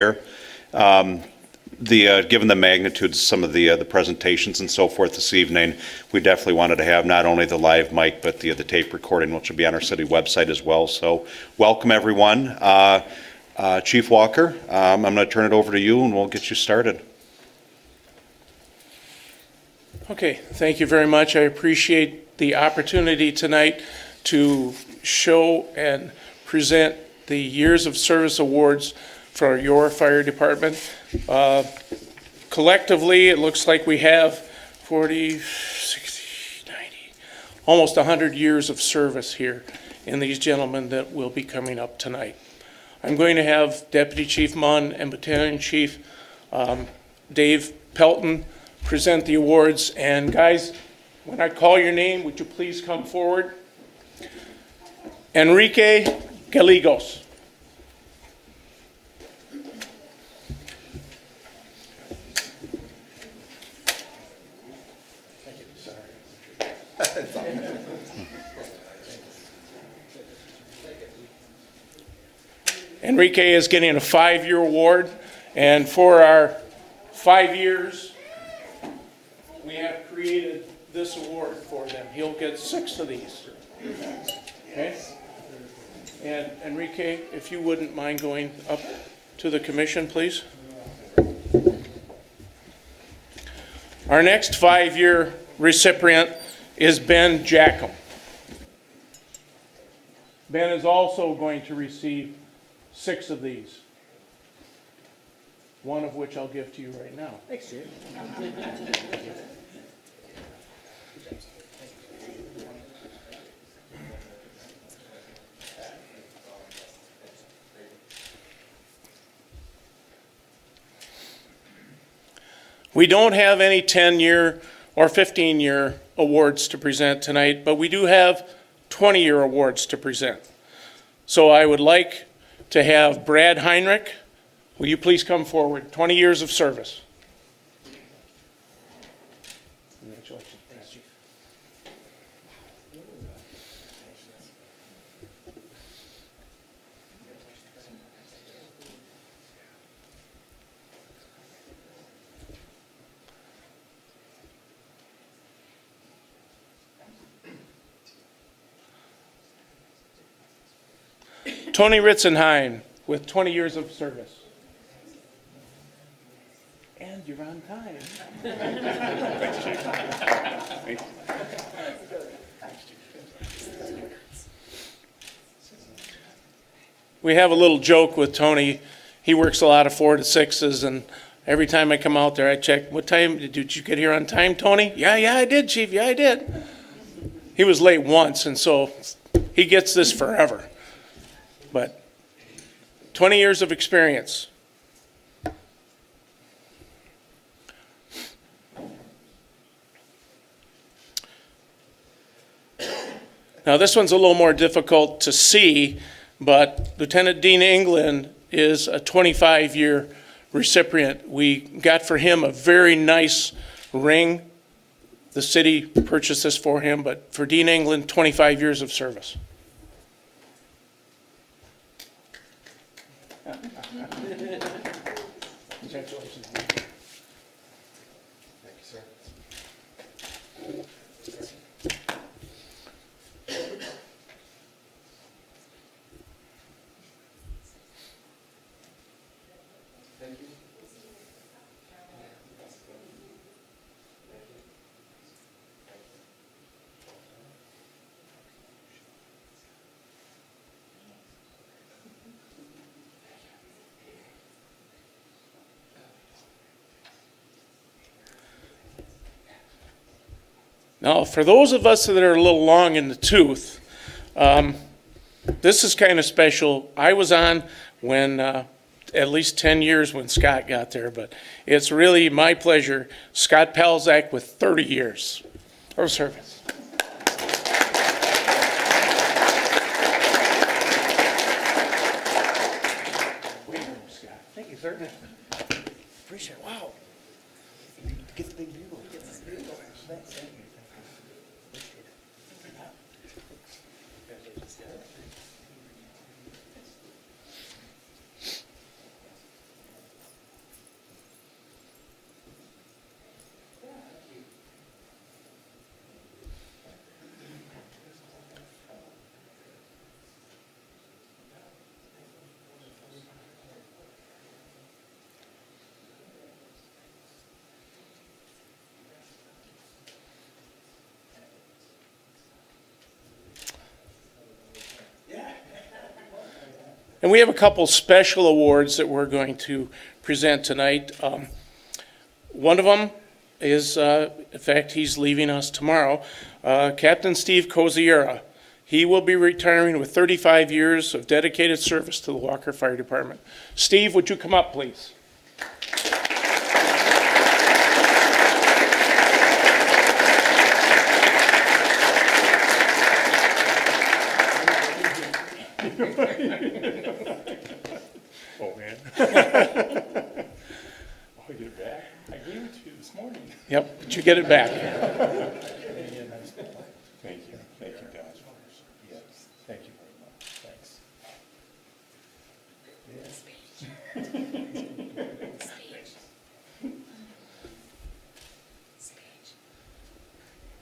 here. Given the magnitude of some of the presentations and so forth this evening, we definitely wanted to have not only the live mic, but the tape recording, which will be on our city website as well. So welcome, everyone. Chief Walker, I'm going to turn it over to you, and we'll get you started. Okay, thank you very much. I appreciate the opportunity tonight to show and present the Years of Service Awards for your fire department. Collectively, it looks like we have 40, 60, 90, almost 100 years of service here in these gentlemen that will be coming up tonight. I'm going to have Deputy Chief Munn and Battalion Chief Dave Pelton present the awards. And guys, when I call your name, would you please come forward? Enrique Gallegos. Enrique is getting a 5-year award, and for our 5 years, we have created this award for them. He'll get 6 of these. Okay? And Enrique, if you wouldn't mind going up to the commission, please. Our next 5-year recipient is Ben Jackham. Ben is also going to receive 6 of these, one of which I'll give to you right now. Thanks, Chief. We don't have any 10-year or 15-year awards to present tonight, but we do have 20-year awards to present. So I would like to have Brad Heinrich. Will you please come forward? 20 years of service. Congratulations. Thanks, Chief. Tony Ritzenheim with 20 years of service. And you're on time. We have a little joke with Tony. He works a lot of 4 to 6s, and every time I come out there, I check, what time, did you get here on time, Tony? Yeah, I did, Chief, yeah, I did. He was late once, and so he gets this forever. But 20 years of experience. Now this one's a little more difficult to see, but Lieutenant Dean England is a 25-year recipient. We got for him a very nice ring. The city purchased this for him, but for Dean England, 25 years of service. Congratulations. Thank you, sir. Thank you. Now, for those of us that are a little long in the tooth, this is kind of special. I was on when at least 10 years when Scott got there, but it's really my pleasure. Scott Palzak with 30 years of service. Thank you, sir. Appreciate it. Wow. Get the big deal. Thank you. And we have a couple special awards that we're going to present tonight. One of them is, in fact, he's leaving us tomorrow, Captain Steve Koziera. He will be retiring with 35 years of dedicated service to the Walker Fire Department. Steve, would you come up, please? Oh, man. Oh, I get it back? I gave it to you this morning. Yep, but you get it back. Thank you. Thank you, guys. Yes, thank you very much. Thanks.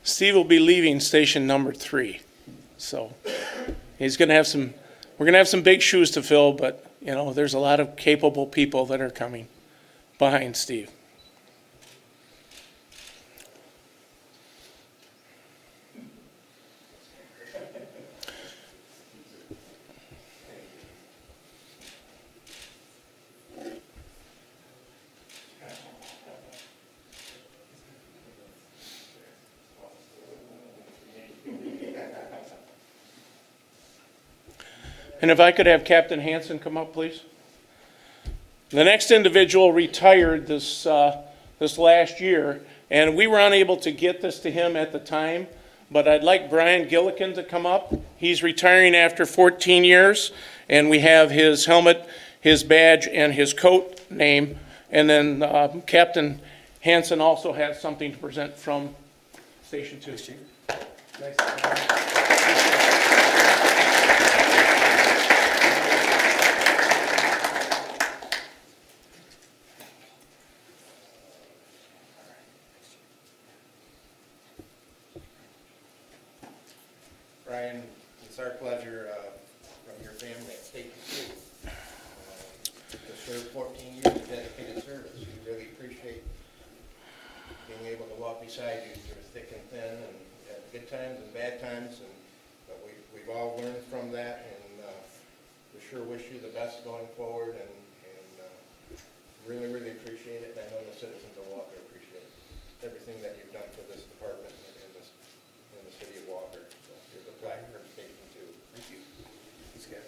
Steve will be leaving station number 3. So he's going to have some, we're going to have some big shoes to fill, but, you know, there's a lot of capable people that are coming behind Steve. And if I could have Captain Hansen come up, please. The next individual retired this last year, and we were unable to get this to him at the time, but I'd like Brian Gillikin to come up. He's retiring after 14 years, and we have his helmet, his badge, and his coat name. And then Captain Hansen also has something to present from Station 2. Nice. Brian, it's our pleasure from your family at State Two to serve 14 years of dedicated service. We really appreciate being able to walk beside you through thick and thin, and at good times and bad times. But we've all learned from that, and we sure wish you the best going forward, and really, really appreciate it. And I know the citizens of Walker appreciate everything that you've done for this department in the city of Walker. So here's a plaque from Station 2. Thank you. Thanks, guys.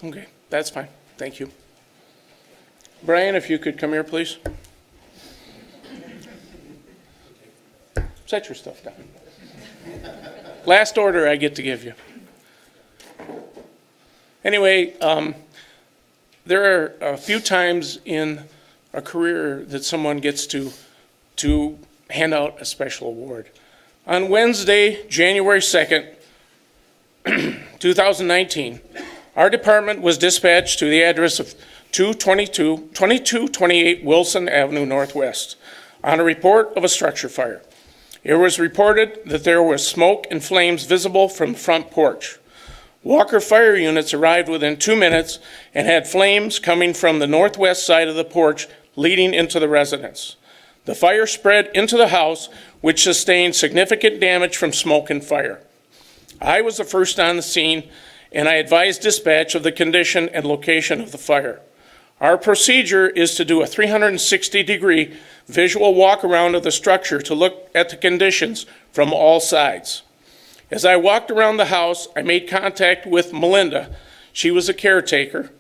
Okay, that's fine. Thank you. Brian, if you could come here, please. Set your stuff down. Last order I get to give you. Anyway, there are a few times in a career that someone gets to hand out a special award. On Wednesday, January 2nd, 2019, our department was dispatched to the address of 2228 Wilson Avenue Northwest on a report of a structure fire. It was reported that there was smoke and flames visible from the front porch. Walker fire units arrived within 2 minutes and had flames coming from the northwest side of the porch leading into the residence. The fire spread into the house, which sustained significant damage from smoke and fire. I was the first on the scene, and I advised dispatch of the condition and location of the fire. Our procedure is to do a 360-degree visual walk around of the structure to look at the conditions from all sides. As I walked around the house, I made contact with Melinda. She was a caretaker,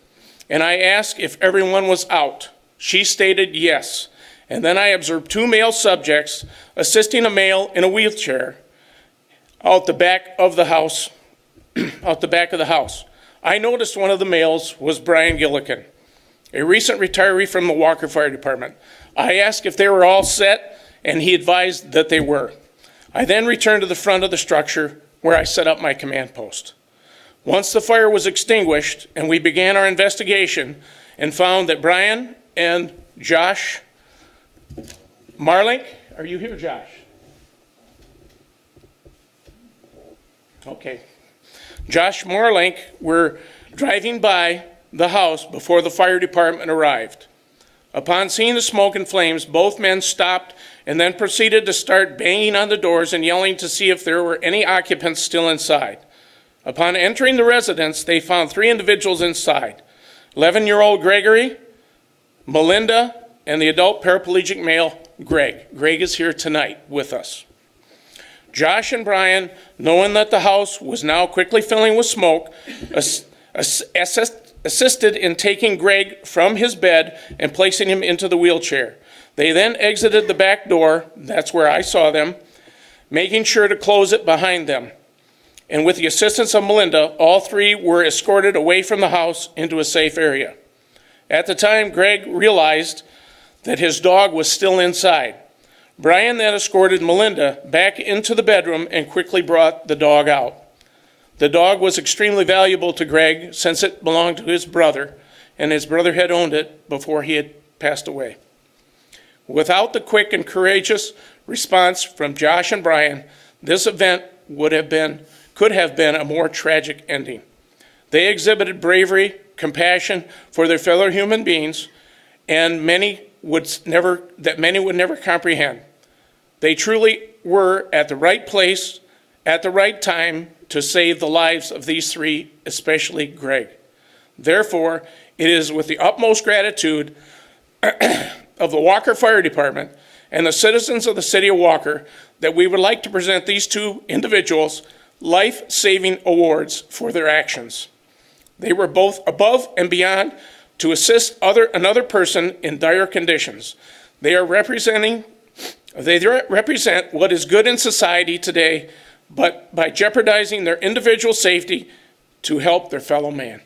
and I asked if everyone was out. She stated yes, and then I observed 2 male subjects assisting a male in a wheelchair out the back of the house. I noticed one of the males was Brian Gillikin. a recent retiree from the Walker Fire Department. I asked if they were all set, and he advised that they were. I then returned to the front of the structure where I set up my command post. Once the fire was extinguished and we began our investigation and found that Brian and Josh Marlink, are you here, Josh? Okay. Josh Marlink were driving by the house before the fire department arrived. Upon seeing the smoke and flames, both men stopped and then proceeded to start banging on the doors and yelling to see if there were any occupants still inside. Upon entering the residence, they found 3 individuals inside: 11-year-old Gregory, Melinda, and the adult paraplegic male, Greg. Greg is here tonight with us. Josh and Brian, knowing that the house was now quickly filling with smoke, assisted in taking Greg from his bed and placing him into the wheelchair. They then exited the back door, that's where I saw them, making sure to close it behind them. And with the assistance of Melinda, all 3 were escorted away from the house into a safe area. At the time, Greg realized that his dog was still inside. Brian then escorted Melinda back into the bedroom and quickly brought the dog out. The dog was extremely valuable to Greg since it belonged to his brother, and his brother had owned it before he had passed away. Without the quick and courageous response from Josh and Brian, this event could have been a more tragic ending. They exhibited bravery, compassion for their fellow human beings, and many would never comprehend. They truly were at the right place at the right time to save the lives of these 3, especially Greg. Therefore, it is with the utmost gratitude of the Walker Fire Department and the citizens of the city of Walker that we would like to present these 2 individuals life-saving awards for their actions. They were both above and beyond to assist another person in dire conditions. They represent what is good in society today, but by jeopardizing their individual safety to help their fellow man.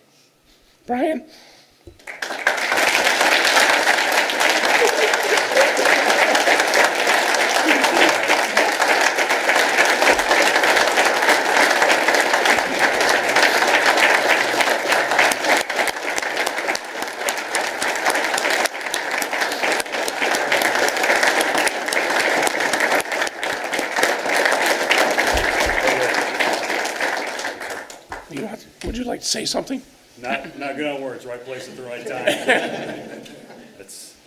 Brian? Would you like to say something? Not good on words, right place at the right time. That's,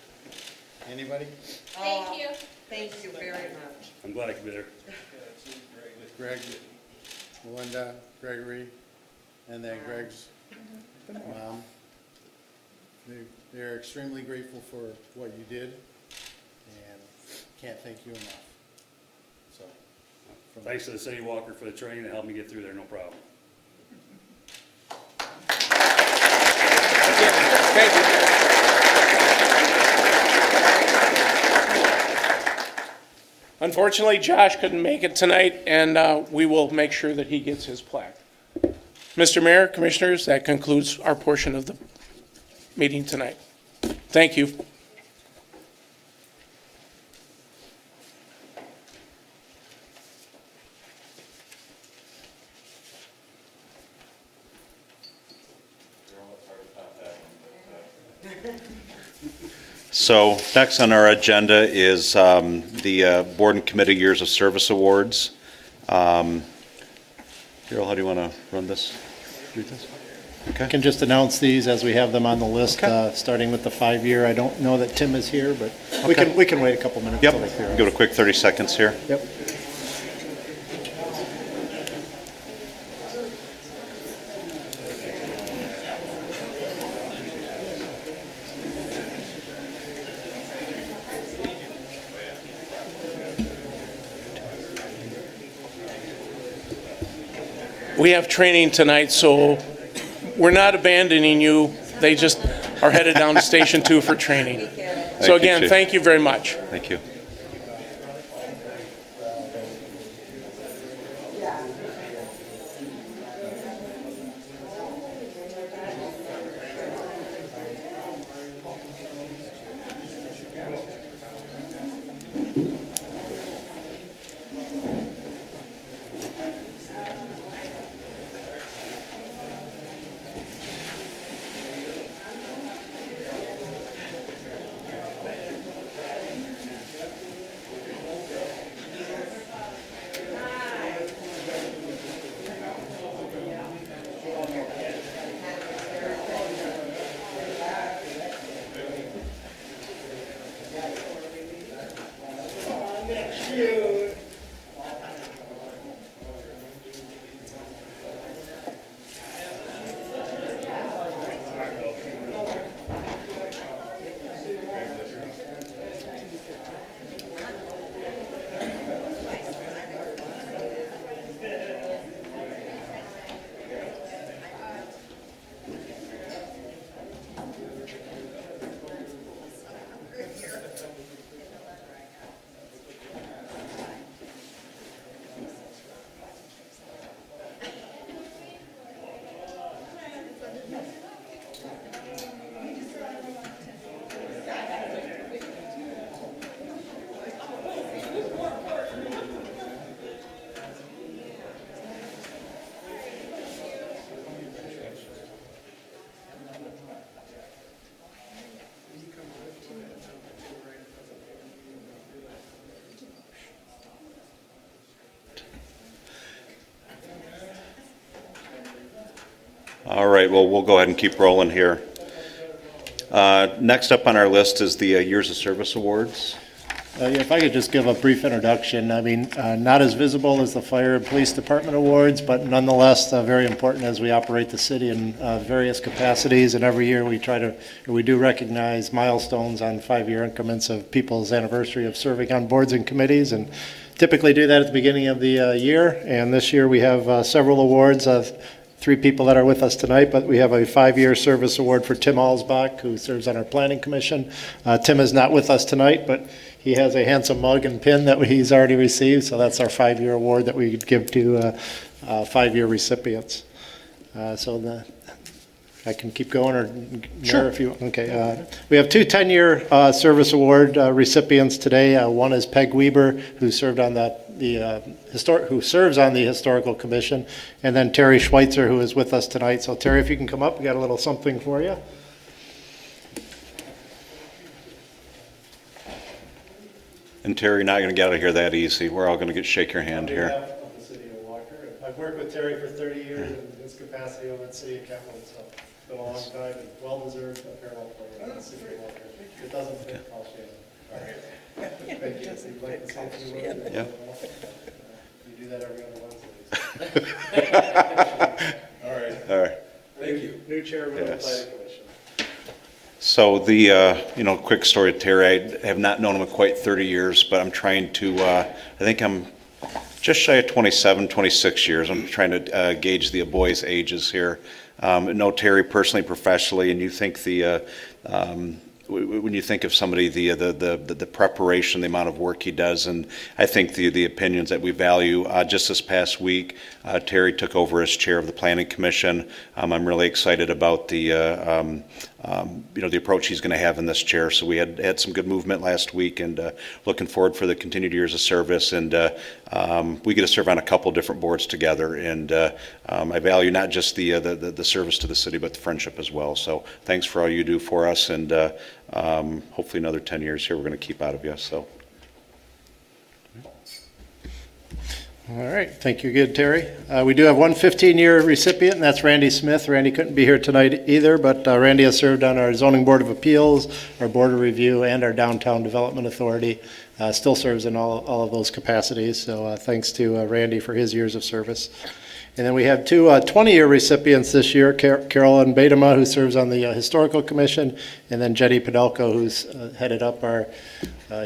Anybody? Thank you. Thank you very much. I'm glad I could be there. Greg, Melinda, Gregory, and then Greg's mom. They're extremely grateful for what you did, and can't thank you enough. So, Thanks to the City of Walker for the training that helped me get through there, no problem. Thank you. Unfortunately, Josh couldn't make it tonight, and we will make sure that he gets his plaque. Mr. Mayor, Commissioners, that concludes our portion of the meeting tonight. Thank you. So next on our agenda is the Board and Committee Years of Service Awards. Daryl, how do you want to run this? Read this? Okay. Can just announce these as we have them on the list, starting with the 5-year. I don't know that Tim is here, but we can wait a couple minutes. Yep, till they clear up. give it a quick 30 seconds here. Yep. We have training tonight, so we're not abandoning you. They just are headed down to Station 2 for training. So you, again, Chief. thank you very much. Thank you. All right, well, we'll go ahead and keep rolling here. Next up on our list is the Years of Service Awards. Yeah, if I could just give a brief introduction, I mean, not as visible as the Fire and Police Department Awards, but nonetheless very important as we operate the city in various capacities. And every year we do recognize milestones on 5-year increments of people's anniversary of serving on boards and committees, and typically do that at the beginning of the year. And this year we have several awards. 3 people that are with us tonight, but we have a 5-year service award for Tim Alsbach, who serves on our Planning Commission. Tim is not with us tonight, but he has a handsome mug and pin that he's already received, so that's our 5-year award that we give to 5-year recipients. I can keep going, or Mayor, if you, okay. We have 2 10-year service award recipients today. One is Peg Weber, who served on who serves on the Historical Commission, and then Terry Schweitzer, who is with us tonight. So Terry, if you can come up, we got a little something for you. And Terry, you're not going to get out of here that easy. We're all going to shake your hand here. On behalf of the City of Walker. I've worked with Terry for 30 years in his capacity over at the City of Capital, so it's been a long time, and well-deserved apparel for the City of Walker. If it doesn't fit, I'll share it. All right. Thank you. So you'd like to say a few words? Yeah. You do that every other Wednesday. All right. Thank you. New chairman of the Yes. Planning Commission. So the, quick story of Terry, I have not known him quite 30 years, but I'm trying to, I think I'm just shy of 27, 26 years. I'm trying to gauge the boys' ages here. Know Terry personally, professionally, and you think when you think of somebody, the preparation, the amount of work he does, and I think the opinions that we value. Just this past week, Terry took over as chair of the Planning Commission. I'm really excited about the approach he's going to have in this chair. So we had some good movement last week, and looking forward for the continued years of service. And we get to serve on a couple different boards together, and I value not just the service to the city, but the friendship as well. So thanks for all you do for us, and hopefully another 10 years here we're going to keep out of you. So. All right, thank you again, Terry. We do have one 15-year recipient, and that's Randy Smith. Randy couldn't be here tonight either, but Randy has served on our Zoning Board of Appeals, our Board of Review, and our Downtown Development Authority. Still serves in all of those capacities, so thanks to Randy for his years of service. And then we have 2 20-year recipients this year, Carolyn Badema, who serves on the Historical Commission, and then Jetty Podelko, who's headed up our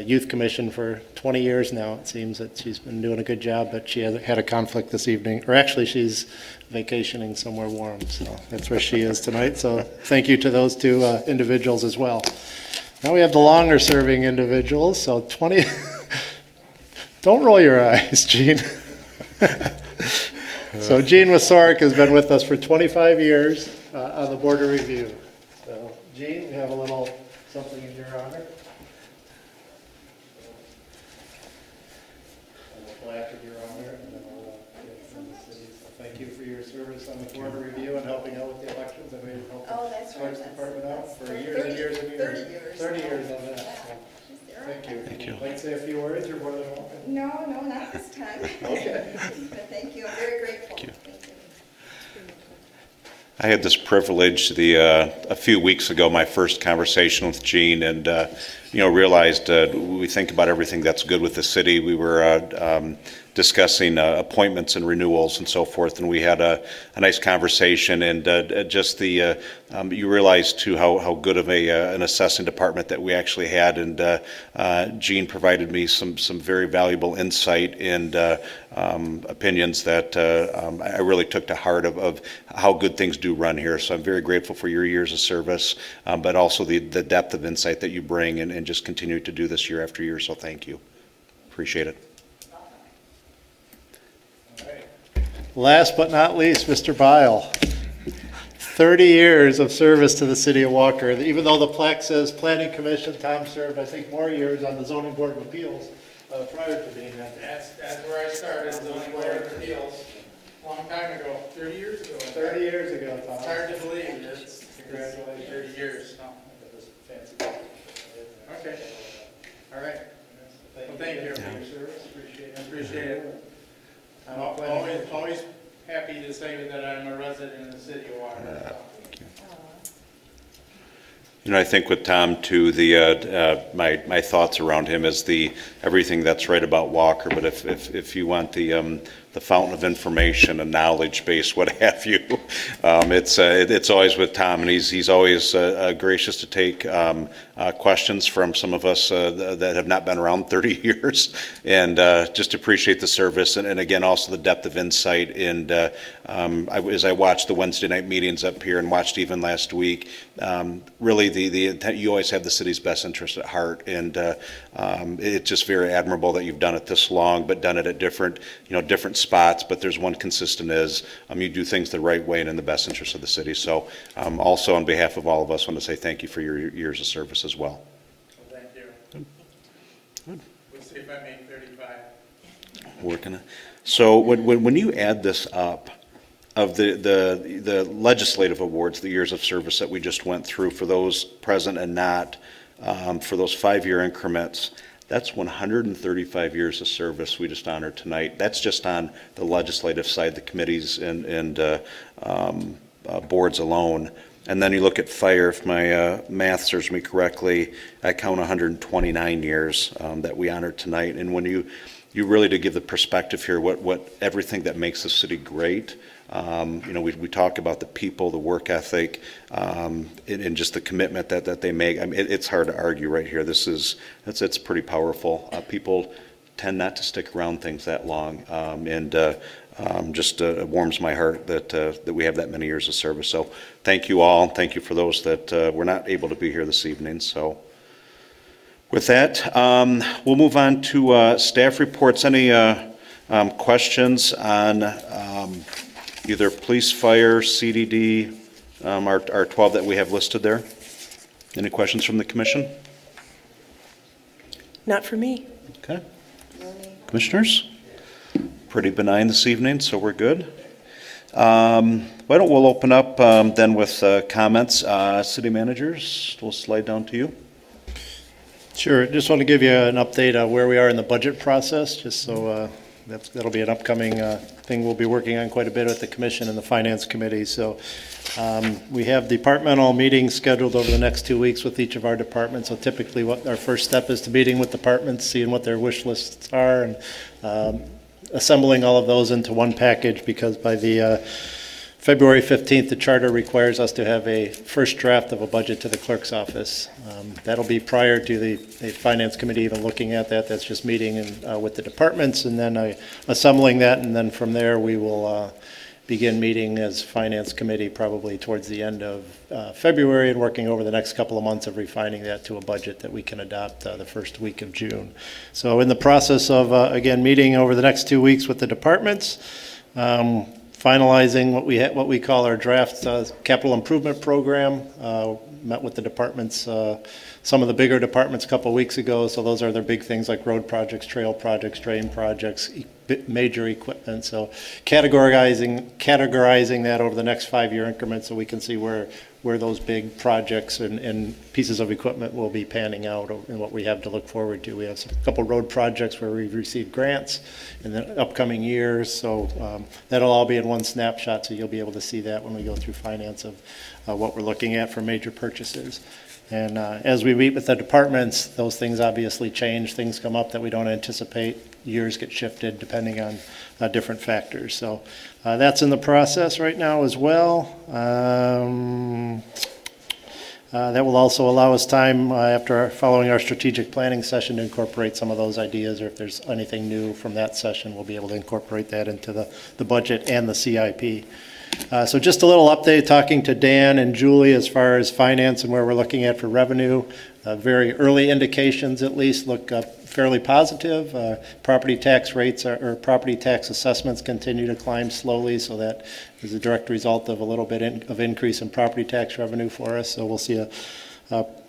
Youth Commission for 20 years now. It seems that she's been doing a good job, but she had a conflict this evening, or actually she's vacationing somewhere warm, so that's where she is tonight. So thank you to those 2 individuals as well. Now we have the longer serving individuals, so 20, don't roll your eyes, Gene. So Gene Wasorek has been with us for 25 years on the Board of Review. So Gene, we have a little something in your honor. A little plaque in your honor, and then we'll get from the city. So thank you for your service on the Board of Review and helping out with the elections. I know you've helped the Parks Department out for years and years and years. 30 years. 30 years on that. So thank you. Thank you. Would you like to say a few words? You're more than welcome. No, not this time. Okay. But thank you, I'm very grateful. Thank you. Thank you. I had this privilege a few weeks ago, my first conversation with Gene, and realized we think about everything that's good with the city. We were discussing appointments and renewals and so forth, and we had a nice conversation, and just the you realize too how good of an assessing department that we actually had, and Gene provided me some very valuable insight and opinions that I really took to heart of how good things do run here. So I'm very grateful for your years of service, but also the depth of insight that you bring and just continue to do this year after year. So thank you. Appreciate it. Last but not least, Mr. Bile. 30 years of service to the city of Walker. Even though the plaque says Planning Commission, Tom served, I think, more years on the Zoning Board of Appeals prior to being that. That's where I started, zoning board of appeals, long time ago, 30 years ago. 30 years ago, Tom. It's hard to believe, it's congratulations, 30 years. Okay, all right. Well, thank you for your service, appreciate it. I'm always happy to say that I'm a resident in the city of Walker. I think with Tom too, my thoughts around him is everything that's right about Walker. But if you want the fountain of information and knowledge base, what have you, it's always with Tom, and he's always gracious to take questions from some of us that have not been around 30 years, and just appreciate the service, and again also the depth of insight. And as I watched the Wednesday night meetings up here and watched even last week, really the intent, you always have the city's best interest at heart, and it's just very admirable that you've done it this long, but done it at different spots. But there's one consistent is you do things the right way and in the best interest of the city. So also on behalf of all of us, I want to say thank you for your years of service as well. Thank you. Good. We'll see if I make 35. Working it. So when you add this up, of the legislative awards, the years of service that we just went through for those present and not, for those 5-year increments, that's 135 years of service we just honored tonight. That's just on the legislative side, the committees and boards alone. And then you look at fire, if my math serves me correctly, I count 129 years that we honored tonight. And when you really, to give the perspective here, what everything that makes the city great. We talk about the people, the work ethic, and just the commitment that they make. I mean, it's hard to argue right here. It's pretty powerful. People tend not to stick around things that long, and just warms my heart that we have that many years of service. So thank you all. Thank you for those that were not able to be here this evening. So with that, we'll move on to staff reports. Any questions on either police, fire, CDD, our 12 that we have listed there? Any questions from the commission? Not for me. Okay. Commissioners? Pretty benign this evening, so we're good. Why don't we'll open up then with comments. City managers, we'll slide down to you. Sure. Just want to give you an update on where we are in the budget process, just so that'll be an upcoming thing we'll be working on quite a bit with the commission and the finance committee. So we have departmental meetings scheduled over the next 2 weeks with each of our departments. So typically what our first step is to meeting with departments, seeing what their wish lists are, and assembling all of those into one package, because by the February 15th, the charter requires us to have a first draft of a budget to the clerk's office. That'll be prior to the finance committee even looking at that. That's just meeting with the departments and then assembling that, and then from there we will begin meeting as finance committee probably towards the end of February, and working over the next couple of months of refining that to a budget that we can adopt the first week of June. So in the process of, again, meeting over the next 2 weeks with the departments, finalizing what we call our draft capital improvement program. Met with the departments, some of the bigger departments a couple of weeks ago. So those are their big things like road projects, trail projects, drain projects, major equipment. So categorizing that over the next 5-year increments so we can see where those big projects and pieces of equipment will be panning out and what we have to look forward to. We have a couple road projects where we've received grants in the upcoming years. So that'll all be in one snapshot. So you'll be able to see that when we go through finance of what we're looking at for major purchases. And as we meet with the departments, those things obviously change. Things come up that we don't anticipate. Years get shifted depending on different factors. So that's in the process right now as well. That will also allow us time following our strategic planning session to incorporate some of those ideas, or if there's anything new from that session, we'll be able to incorporate that into the budget and the CIP. So just a little update, talking to Dan and Julie as far as finance and where we're looking at for revenue. Very early indications at least look fairly positive. Property tax rates or property tax assessments continue to climb slowly, so that is a direct result of a little bit of increase in property tax revenue for us. So we'll see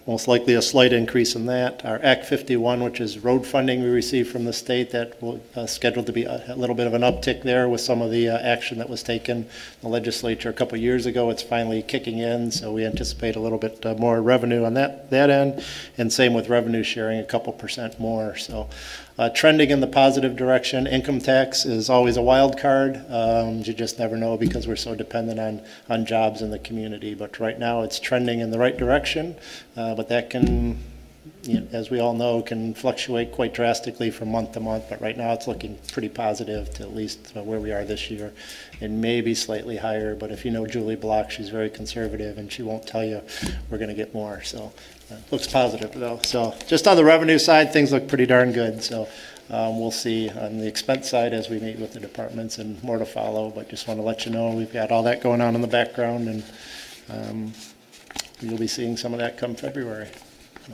most likely a slight increase in that. Our Act 51, which is road funding we received from the state, that will scheduled to be a little bit of an uptick there with some of the action that was taken in the legislature a couple years ago. It's finally kicking in, so we anticipate a little bit more revenue on that end, and same with revenue sharing, a couple percent more. So trending in the positive direction. Income tax is always a wild card. You just never know because we're so dependent on jobs in the community. But right now it's trending in the right direction. But that can, as we all know, can fluctuate quite drastically from month to month. But right now it's looking pretty positive to at least where we are this year, and maybe slightly higher. But if you know Julie Block, she's very conservative and she won't tell you we're going to get more. So looks positive though. So just on the revenue side, things look pretty darn good. So we'll see on the expense side as we meet with the departments, and more to follow. But just want to let you know we've got all that going on in the background, and you'll be seeing some of that come February. So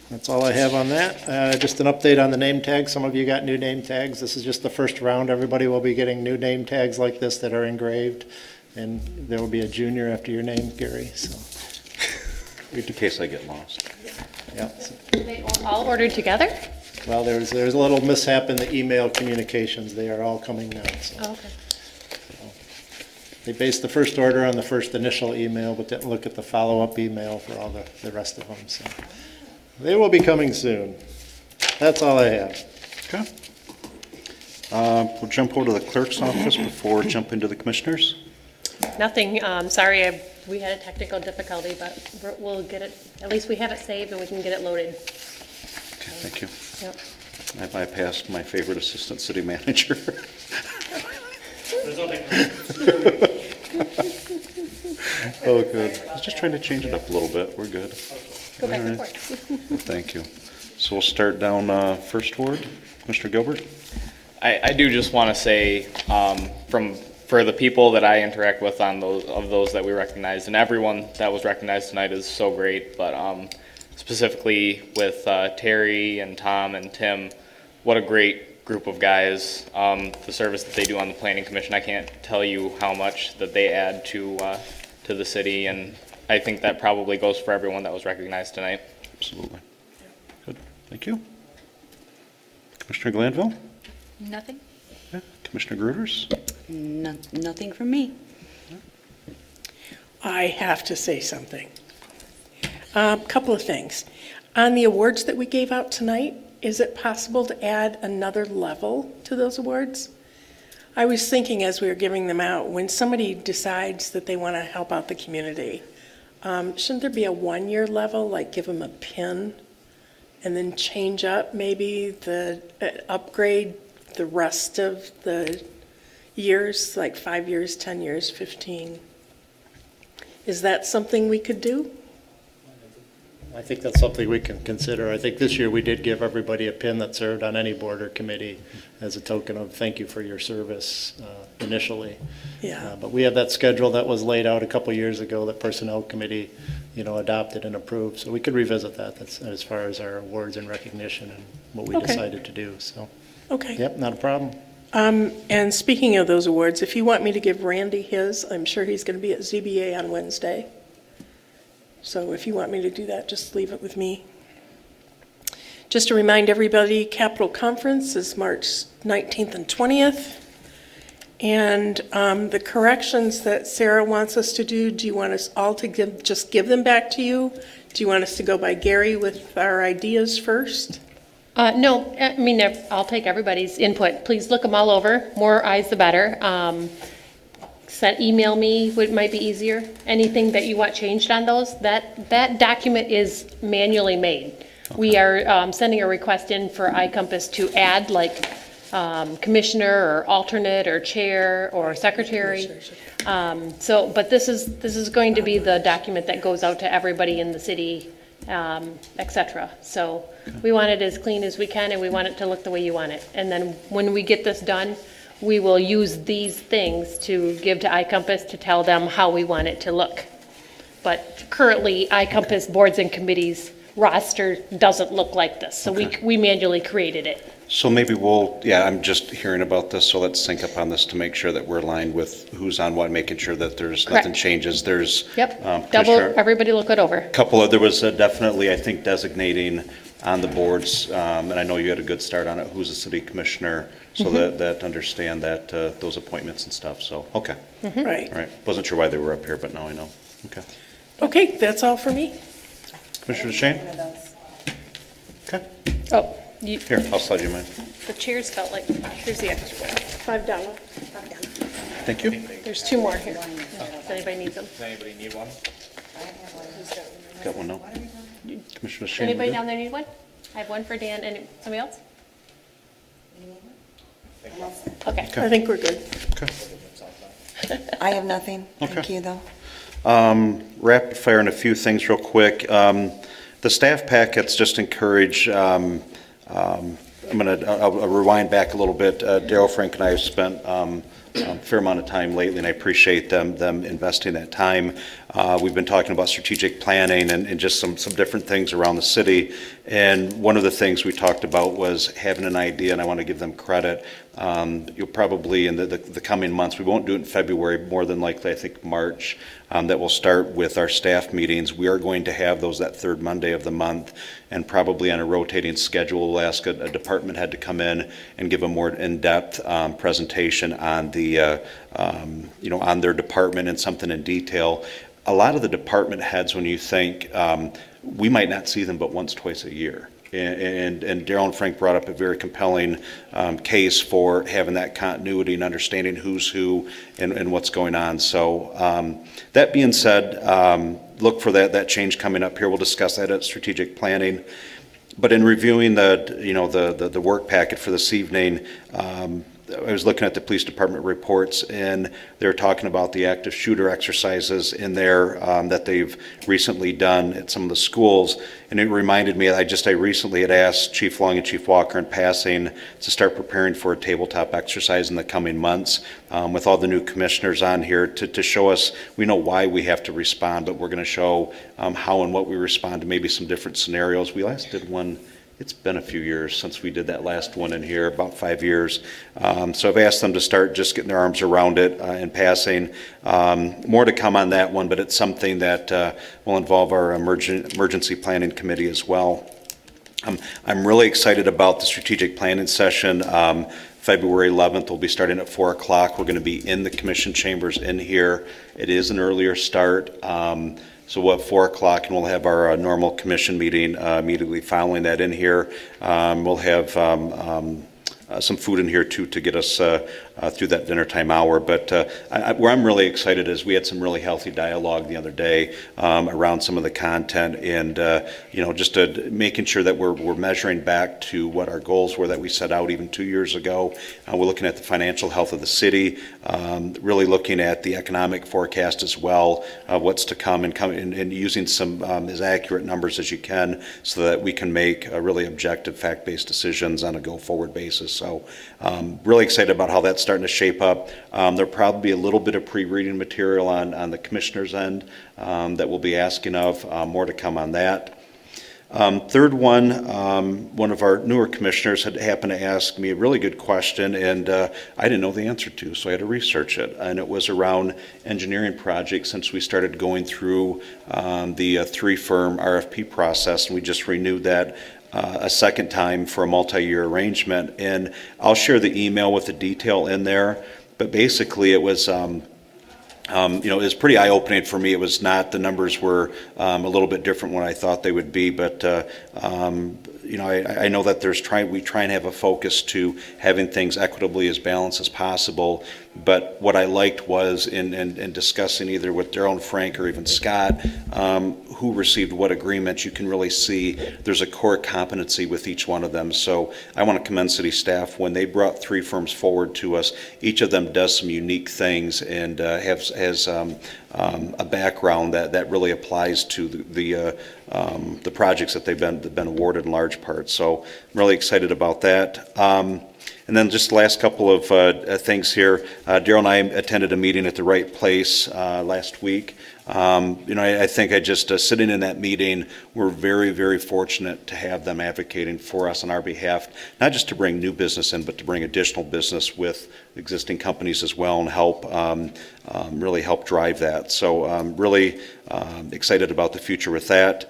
that's all I have on that. Just an update on the name tags. Some of you got new name tags. This is just the first round. Everybody will be getting new name tags like this that are engraved, and there will be a junior after your name, Gary. So. In case I get lost. Yeah. They all ordered together? Well, there's a little mishap in the email communications. They are all coming now. So. Oh, okay. They based the first order on the first initial email, but didn't look at the follow-up email for all the rest of them. So they will be coming soon. That's all I have. Okay. We'll jump over to the clerk's office before jumping to the commissioners. Nothing, sorry, we had a technical difficulty, but we'll get it, at least we have it saved and we can get it loaded. Okay, thank you. Yep. I bypassed my favorite assistant city manager. There's nothing. Oh, good. I was just trying to change it up a little bit. We're good. Go back and All right. forth. Thank you. So we'll start down First Ward. Commissioner Gilbert? I do just want to say, for the people that I interact with on those that we recognized, and everyone that was recognized tonight is so great, but specifically with Terry and Tom and Tim, what a great group of guys. The service that they do on the Planning Commission, I can't tell you how much that they add to the city, and I think that probably goes for everyone that was recognized tonight. Absolutely. Good. Thank you. Commissioner Glanville? Nothing? Yeah. Commissioner Gruters? Nothing from me. I have to say something. Couple of things. On the awards that we gave out tonight, is it possible to add another level to those awards? I was thinking as we were giving them out, when somebody decides that they want to help out the community, shouldn't there be a one-year level, like give them a pin, and then change up maybe upgrade the rest of the years, like 5 years, 10 years, 15? Is that something we could do? I think that's something we can consider. I think this year we did give everybody a pin that served on any board or committee as a token of thank you for your service initially. Yeah. But we have that schedule that was laid out a couple years ago that Personnel Committee, adopted and approved. So we could revisit that. That's as far as our awards and recognition and what we decided to do. So. Okay. Yep, not a problem. And speaking of those awards, if you want me to give Randy his, I'm sure he's going to be at ZBA on Wednesday. So if you want me to do that, just leave it with me. Just to remind everybody, Capitol Conference is March 19th and 20th. And the corrections that Sarah wants us to do you want us all to just give them back to you? Do you want us to go by Gary with our ideas first? No, I mean, I'll take everybody's input. Please look them all over. More eyes, the better. email me, might be easier. Anything that you want changed on those, that document is manually made. We are sending a request in for iCompass to add like commissioner or alternate or chair or secretary. But this is going to be the document that goes out to everybody in the city, et cetera. So we want it as clean as we can, and we want it to look the way you want it. And then when we get this done, we will use these things to give to iCompass to tell them how we want it to look. But currently, iCompass boards and committees roster doesn't look like this, so we manually created it. So maybe I'm just hearing about this, so let's sync up on this to make sure that we're aligned with who's on what, making sure that there's nothing changes. There's. Everybody look it over. There was definitely, I think, designating on the boards, and I know you had a good start on it, who's a city commissioner, so that understand that, those appointments and stuff, so, okay. Right. All right, wasn't sure why they were up here, but now I know, okay. Okay, that's all for me. Commissioner Shane? Okay, Oh, here, I'll slide you mine. the chairs felt like, here's the extra one. $5. Thank you. There's 2 more here, if anybody needs them. Does anybody need one? Got one now? Commissioner Shane? Anybody we good? down there need one? I have one for Dan, and somebody else? Okay. I think we're good. I have nothing. Thank you, though. Rapid fire on a few things real quick. The staff packets just encourage, I'll rewind back a little bit. Daryl, Frank, and I have spent a fair amount of time lately, and I appreciate them investing that time. We've been talking about strategic planning and just some different things around the city. And one of the things we talked about was having an idea, and I want to give them credit. You'll probably, in the coming months, we won't do it in February, more than likely, I think, March, that we'll start with our staff meetings. We are going to have those that third Monday of the month, and probably on a rotating schedule. We'll ask a department head to come in and give a more in-depth presentation on on their department and something in detail. A lot of the department heads, when you think, we might not see them but once, twice a year. And Daryl and Frank brought up a very compelling case for having that continuity and understanding who's who and what's going on. So that being said, look for that change coming up here. We'll discuss that at strategic planning. But in reviewing the work packet for this evening, I was looking at the police department reports, and they're talking about the active shooter exercises in there that they've recently done at some of the schools. And it reminded me, I recently had asked Chief Long and Chief Walker in passing to start preparing for a tabletop exercise in the coming months with all the new commissioners on here to show us, we know why we have to respond, but we're going to show how and what we respond to maybe some different scenarios. We last did one. It's been a few years since we did that last one in here, about 5 years. So I've asked them to start just getting their arms around it in passing. More to come on that one, but it's something that will involve our emergency planning committee as well. I'm really excited about the strategic planning session. February 11th, we'll be starting at 4 o'clock. We're going to be in the commission chambers in here. It is an earlier start. So we'll have 4 o'clock, and we'll have our normal commission meeting immediately following that in here. We'll have some food in here too to get us through that dinner time hour. But where I'm really excited is we had some really healthy dialogue the other day around some of the content, and just making sure that we're measuring back to what our goals were that we set out even 2 years ago. We're looking at the financial health of the city, really looking at the economic forecast as well, what's to come, and using some as accurate numbers as you can so that we can make really objective, fact-based decisions on a go-forward basis. So really excited about how that's starting to shape up. There'll probably be a little bit of pre-reading material on the commissioner's end that we'll be asking of. More to come on that. Third one of our newer commissioners had happened to ask me a really good question, and I didn't know the answer to, so I had to research it. And it was around engineering projects, since we started going through the 3-firm RFP process, and we just renewed that a second time for a multi-year arrangement. And I'll share the email with the detail in there, but basically it was It's pretty eye-opening for me. It was not, the numbers were a little bit different than what I thought they would be, but I know that we try and have a focus to having things equitably as balanced as possible. But what I liked was in discussing either with Daryl and Frank or even Scott, who received what agreements, you can really see there's a core competency with each one of them. So I want to commend city staff. When they brought 3 firms forward to us, each of them does some unique things and has a background that really applies to the projects that they've been awarded in large part. So I'm really excited about that. And then just the last couple of things here. Daryl and I attended a meeting at the Right Place last week. I think sitting in that meeting, we're very, very fortunate to have them advocating for us on our behalf, not just to bring new business in, but to bring additional business with existing companies as well and really help drive that. So really excited about the future with that.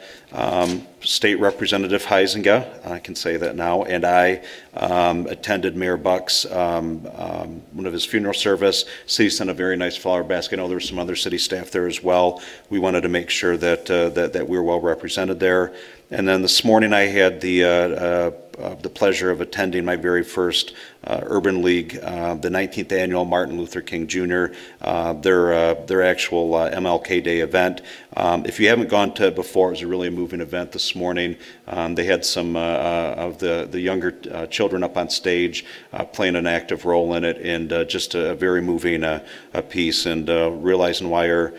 State Representative Huizenga, I can say that now, and I attended Mayor Buck's, one of his funeral service. City sent a very nice flower basket. I know there were some other city staff there as well. We wanted to make sure that we were well represented there. And then this morning I had the pleasure of attending my very first Urban League, the 19th annual Martin Luther King Jr., their actual MLK Day event. If you haven't gone to it before, it was a really moving event this morning. They had some of the younger children up on stage playing an active role in it, and just a very moving piece, and realizing why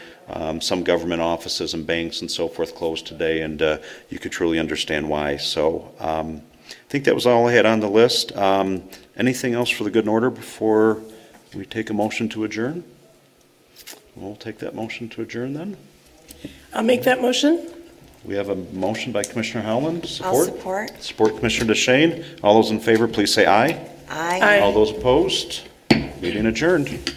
some government offices and banks and so forth closed today, and you could truly understand why. So I think that was all I had on the list. Anything else for the good and order before we take a motion to adjourn? We'll take that motion to adjourn then. I'll make that motion. We have a motion by Commissioner Howland. Support? I'll support. Support Commissioner DeShane. All those in favor, please say aye. Aye. Aye. All those opposed? Meeting adjourned.